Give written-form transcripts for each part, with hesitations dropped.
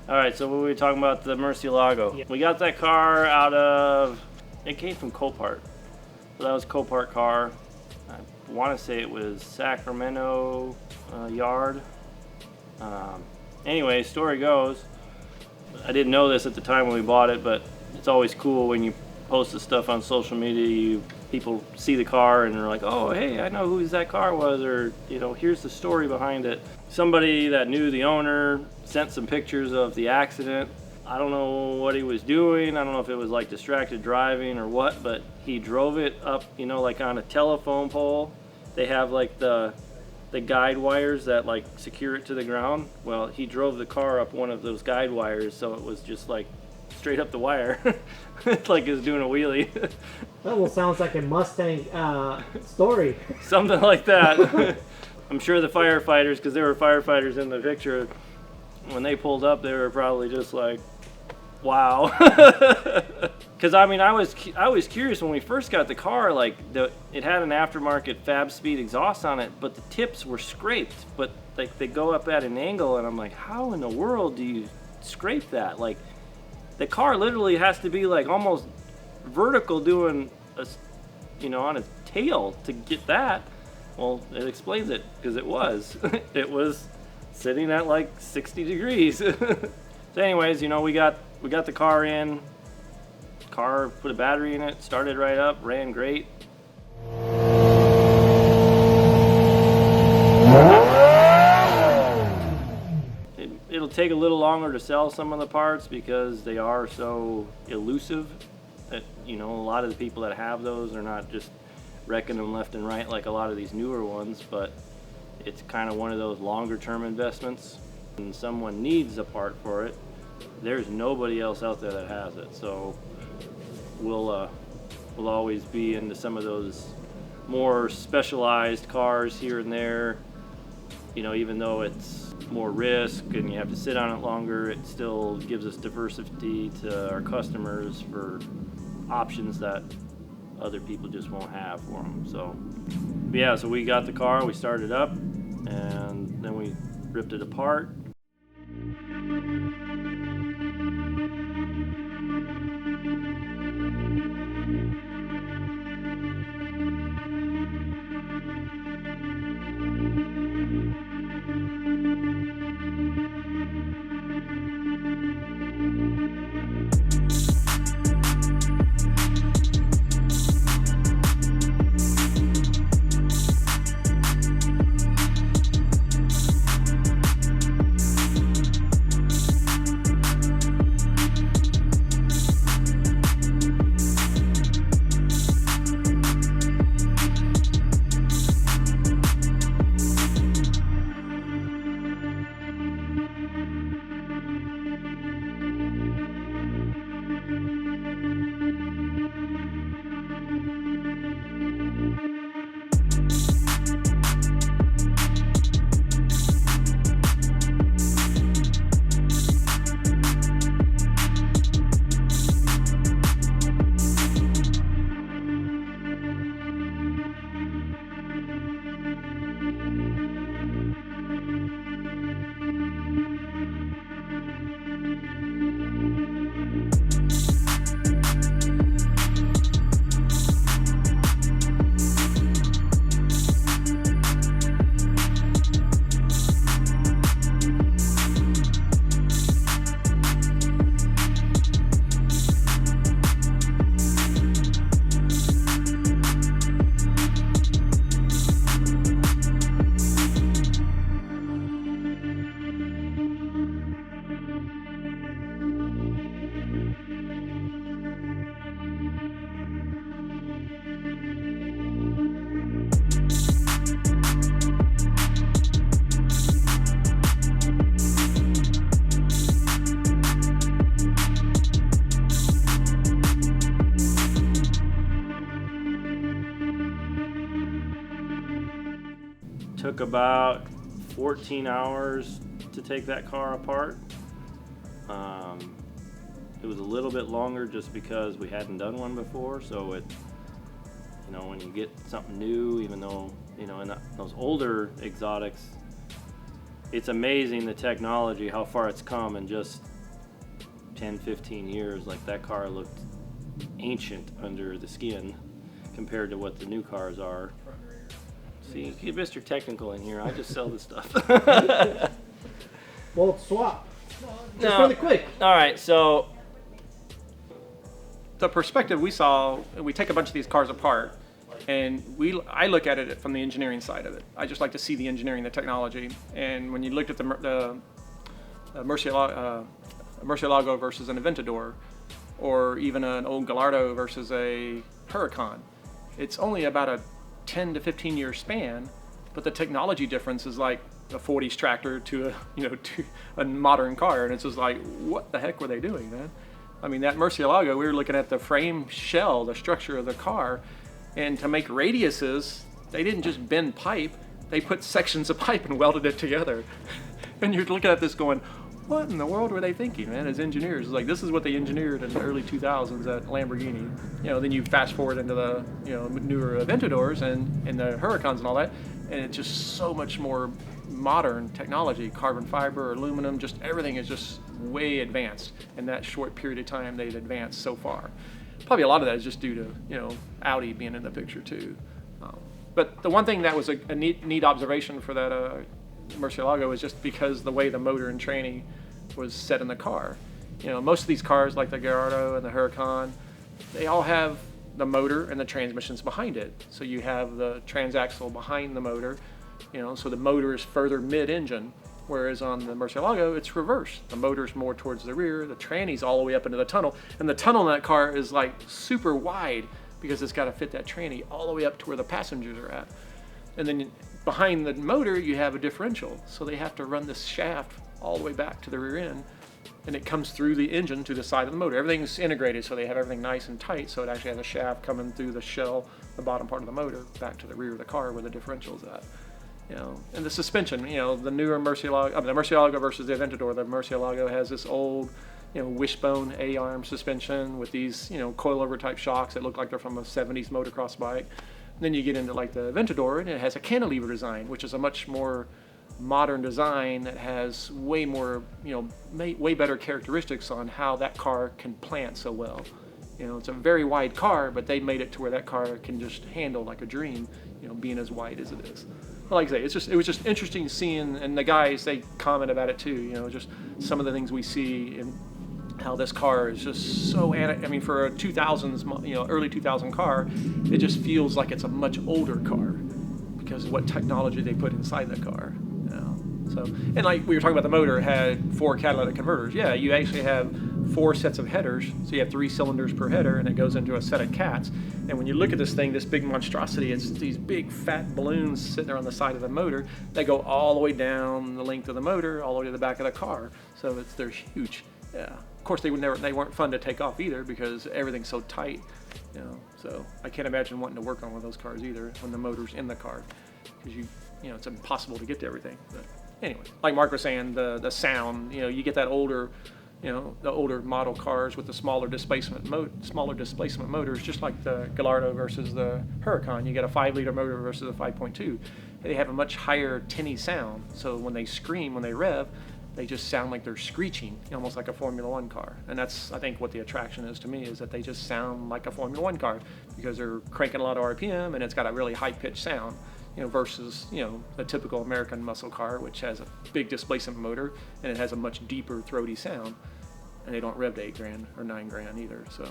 All right, so we were talking about the Murcielago. Yeah. We got that car out of, it came from Copart. So that was a Copart car. I want to say it was Sacramento yard. Anyway, story goes, I didn't know this at the time when we bought it, but it's always cool when you post the stuff on social media, people see the car and they're like, oh, hey, I know who that car was, or, you know, here's the story behind it. Somebody that knew the owner sent some pictures of the accident. I don't know what he was doing. I don't know if it was like distracted driving or what, but he drove it up, you know, like on a telephone pole. They have like the guide wires that like secure it to the ground. Well, he drove the car up one of those guide wires, so it was just like straight up the wire. It's like he was doing a wheelie. That almost sounds like a Mustang story. Something like that. I'm sure the firefighters, because there were firefighters in the picture, when they pulled up, they were probably just like, wow. Because I mean, I was curious when we first got the car, like it had an aftermarket Fab Speed exhaust on it, but the tips were scraped, but like they go up at an angle, and I'm like, how in the world do you scrape that? Like the car literally has to be like almost vertical doing a, you know, on its tail to get that. Well, it explains it, because it was. It was sitting at like 60 degrees. So anyways, you know, we got the car in. Car, put a battery in it, started right up, ran great. It'll take a little longer to sell some of the parts because they are so elusive that, you know, a lot of the people that have those are not just wrecking them left and right like a lot of these newer ones, but it's kind of one of those longer term investments. And someone needs a part for it, there's nobody else out there that has it. So we'll always be into some of those more specialized cars here and there. You know, even though it's more risk and you have to sit on it longer, it still gives us diversity to our customers for options that other people just won't have for them. So yeah, so we got the car, we started up, and then we ripped it apart. Took about 14 hours to take that car apart. It was a little bit longer just because we hadn't done one before, so it, you know, when you get something new, even though, you know, in those older exotics, it's amazing the technology, how far it's come in just 10, 15 years, like that car looked ancient under the skin compared to what the new cars are. See, get Mr. Technical in here. I just sell this stuff. Well, swap. Just No. really quick. All right, so The perspective we saw, we take a bunch of these cars apart, and I look at it from the engineering side of it. I just like to see the engineering, the technology. And when you looked at the Murcielago versus an Aventador, or even an old Gallardo versus a Huracan, it's only about a 10 to 15 year span, but the technology difference is like a 40s tractor to a modern car, and it's just like, what the heck were they doing, man? I mean, that Murcielago, we were looking at the frame shell, the structure of the car, and to make radiuses, they didn't just bend pipe, they put sections of pipe and welded it together. And you're looking at this going, what in the world were they thinking, man, as engineers? It's like, this is what they engineered in the early 2000s at Lamborghini. Then you fast forward into the newer Aventadors and the Huracans and all that, and it's just so much more modern technology, carbon fiber, aluminum, just everything is just way advanced. In that short period of time, they've advanced so far. Probably a lot of that is just due to Audi being in the picture too. But the one thing that was a neat observation for that Murcielago is just because the way the motor and tranny was set in the car. Most of these cars, like the Gallardo and the Huracan, they all have the motor and the transmissions behind it. So you have the transaxle behind the motor, so the motor is further mid-engine, whereas on the Murcielago, it's reversed. The motor's more towards the rear, the tranny's all the way up into the tunnel, and the tunnel in that car is like super wide because it's got to fit that tranny all the way up to where the passengers are at. And then behind the motor, you have a differential, so they have to run this shaft all the way back to the rear end, and it comes through the engine to the side of the motor. Everything's integrated, so they have everything nice and tight, so it actually has a shaft coming through the shell, the bottom part of the motor, back to the rear of the car where the differential's at. And the suspension, the newer Murcielago, the Murcielago versus the Aventador, the Murcielago has this old, wishbone A-arm suspension with these, coilover type shocks that look like they're from a 70s motocross bike. And then you get into like the Aventador, and it has a cantilever design, which is a much more modern design that has way more, way better characteristics on how that car can plant so well. It's a very wide car, but they made it to where that car can just handle like a dream, being as wide as it is. But like I say, it was just interesting seeing, and the guys, they comment about it too, just some of the things we see and how this car is just so, for a 2000s, early 2000 car, it just feels like it's a much older car because of what technology they put inside the car. So, and like we were talking about, the motor had 4 catalytic converters. Yeah, you actually have 4 sets of headers, so you have 3 cylinders per header, and it goes into a set of cats. And when you look at this thing, this big monstrosity, it's these big fat balloons sitting there on the side of the motor. They go all the way down the length of the motor, all the way to the back of the car. So they're huge. Yeah. Of course, they weren't fun to take off either because everything's so tight. So I can't imagine wanting to work on one of those cars either when the motor's in the car, because it's impossible to get to everything. But anyway, like Mark was saying, the sound, you get that older, the older model cars with the smaller displacement motors, just like the Gallardo versus the Huracan. You get a 5-liter motor versus a 5.2. They have a much higher tinny sound, so when they scream, when they rev, they just sound like they're screeching, almost like a Formula One car. And that's, I think, what the attraction is to me, is that they just sound like a Formula One car because they're cranking a lot of RPM and it's got a really high-pitched sound. Versus, a typical American muscle car, which has a big displacement motor and it has a much deeper, throaty sound, and they don't rev to $8,000 or $9,000 either. So,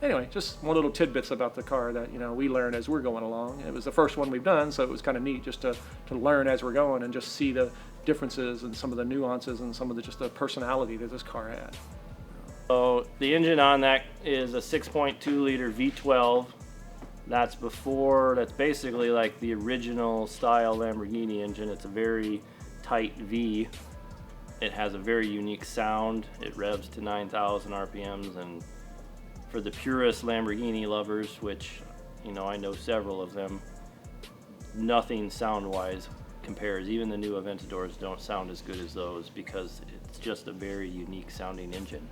anyway, just one little tidbits about the car that we learn as we're going along. It was the first one we've done, so it was kind of neat just to learn as we're going and just see the differences and some of the nuances and some of the personality that this car had. So the engine on that is a 6.2 liter V12. That's basically like the original style Lamborghini engine. It's a very tight V. It has a very unique sound. It revs to 9,000 RPMs, and for the purest Lamborghini lovers, which I know several of them, nothing sound-wise compares. Even the new Aventadors don't sound as good as those because it's just a very unique sounding engine.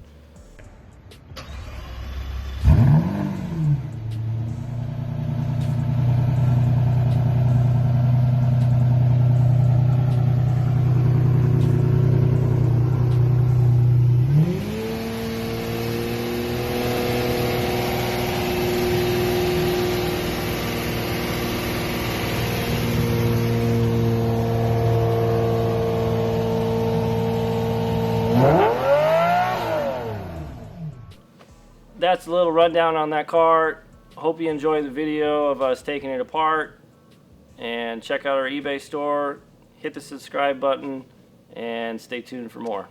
that's a little rundown on that car. Hope you enjoyed the video of us taking it apart. And check out our eBay store. Hit the subscribe button and stay tuned for more.